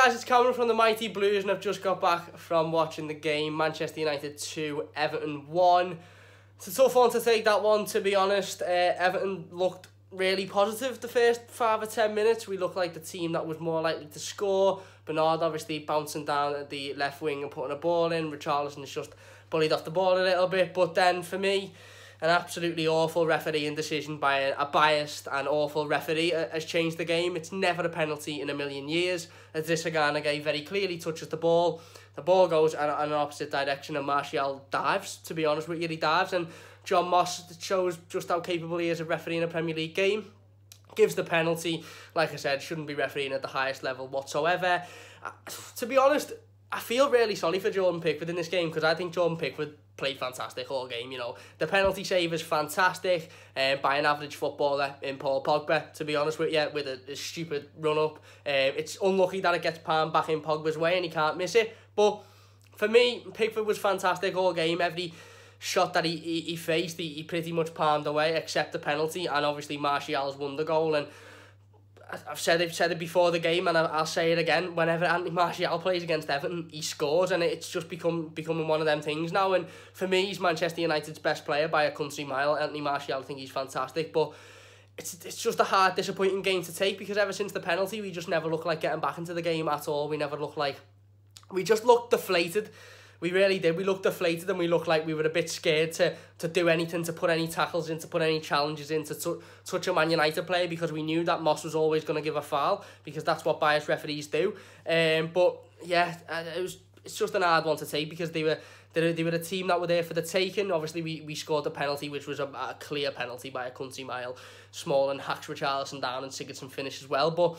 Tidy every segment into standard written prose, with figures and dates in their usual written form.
guys, it's Cameron from the Mighty Blues, and I've just got back from watching the game. Manchester United 2, Everton 1. It's a tough one to take, that one, to be honest. Everton looked really positive the first 5 or 10 minutes. We looked like the team that was more likely to score. Bernard obviously bouncing down at the left wing and putting a ball in. Richarlison's just bullied off the ball a little bit. But then, for me, an absolutely awful refereeing decision by a biased and awful referee has changed the game. It's never a penalty in a million years. As Disagana very clearly touches the ball goes in an opposite direction, and Martial dives, to be honest with you. He dives, and John Moss shows just how capable he is of refereeing a Premier League game. Gives the penalty. Like I said, shouldn't be refereeing at the highest level whatsoever. To be honest, I feel really sorry for Jordan Pickford in this game, because I think Jordan Pickford played fantastic all game. You know, the penalty save is fantastic by an average footballer in Paul Pogba, to be honest with you, with a stupid run-up. It's unlucky that it gets palmed back in Pogba's way and he can't miss it. But for me, Pickford was fantastic all game. Every shot that he faced, he pretty much palmed away, except the penalty. And obviously Martial's won the goal. And I've said it before the game, and I'll say it again. Whenever Anthony Martial plays against Everton, he scores, and it's just becoming one of them things now. And for me, he's Manchester United's best player by a country mile. Anthony Martial, I think he's fantastic, but it's just a hard, disappointing game to take, because ever since the penalty, we just never looked like getting back into the game at all. We just looked deflated. We really did. We looked deflated, and we looked like we were a bit scared to do anything, to put any tackles in, to put any challenges in, to touch a Man United player, because we knew that Moss was always going to give a foul, because that's what biased referees do. But yeah, it's just an hard one to take, because they were a team that were there for the taking. Obviously, we scored the penalty, which was a clear penalty by a country mile. Smalling hacks Richarlison down, and Sigurdsson finished as well. But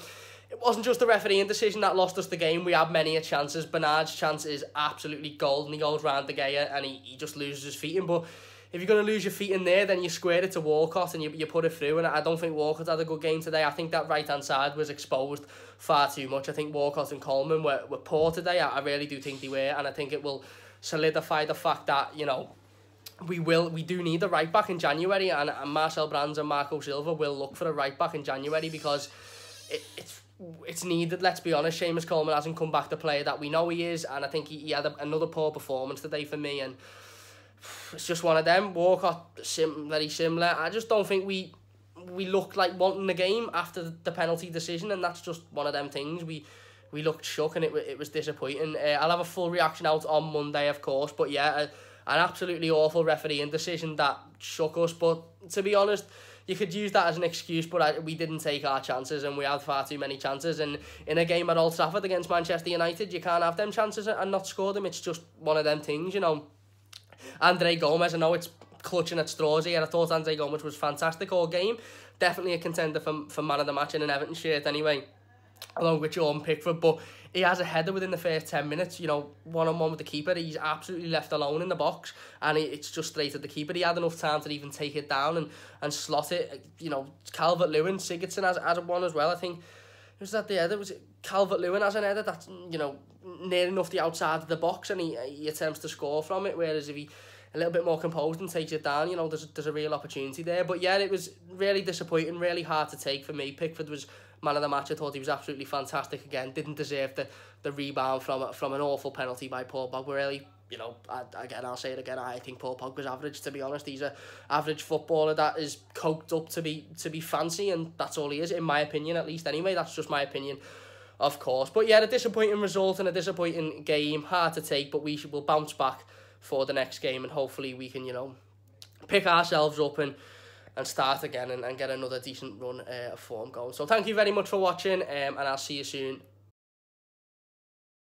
it wasn't just the refereeing decision that lost us the game. We had many chances. Bernard's chance is absolutely golden. He goes round De Gea and he just loses his feet in. But if you're going to lose your feet in there, then you square it to Walcott and you put it through. And I don't think Walcott had a good game today. I think that right-hand side was exposed far too much. I think Walcott and Coleman were poor today. I really do think they were. And I think it will solidify the fact that, you know, we do need a right-back in January. And Marcel Brands and Marco Silva will look for a right-back in January, because it's needed, let's be honest. Seamus Coleman hasn't come back the player that we know he is, and I think he had another poor performance today for me, and it's just one of them. Walcott, very similar. I just don't think we looked like wanting the game after the penalty decision, and that's just one of them things. We looked shook, and it was disappointing. I'll have a full reaction out on Monday, of course, but yeah, an absolutely awful refereeing decision that shook us. But to be honest, you could use that as an excuse, but we didn't take our chances, and we had far too many chances. And in a game at Old Trafford against Manchester United, you can't have them chances and not score them. It's just one of them things, you know. Andre Gomez, I know it's clutching at straws here. I thought Andre Gomez was fantastic all game. Definitely a contender for man of the match in an Everton shirt anyway, along with Jordan Pickford. But he has a header within the first 10 minutes, you know, one-on-one with the keeper. He's absolutely left alone in the box, and it's just straight at the keeper. He had enough time to even take it down and slot it. You know, Calvert-Lewin, Sigurdsson has one as well, I think. Was that the header? Was it Calvert-Lewin has an header that's, you know, near enough the outside of the box, and he attempts to score from it, whereas if he a little bit more composed and takes it down, you know, there's a real opportunity there. But yeah, it was really disappointing, really hard to take for me. Pickford was man of the match. I thought he was absolutely fantastic again. Didn't deserve the rebound from an awful penalty by Paul Pogba. Really, you know, I'll say it again. I think Paul Pogba's average, to be honest. He's a average footballer that is coked up to be fancy, and that's all he is, in my opinion, at least. Anyway, that's just my opinion, of course. But yeah, a disappointing result and a disappointing game. Hard to take, but we'll bounce back for the next game, and hopefully we can, you know, pick ourselves up and start again and get another decent run of form going. So thank you very much for watching, and I'll see you soon.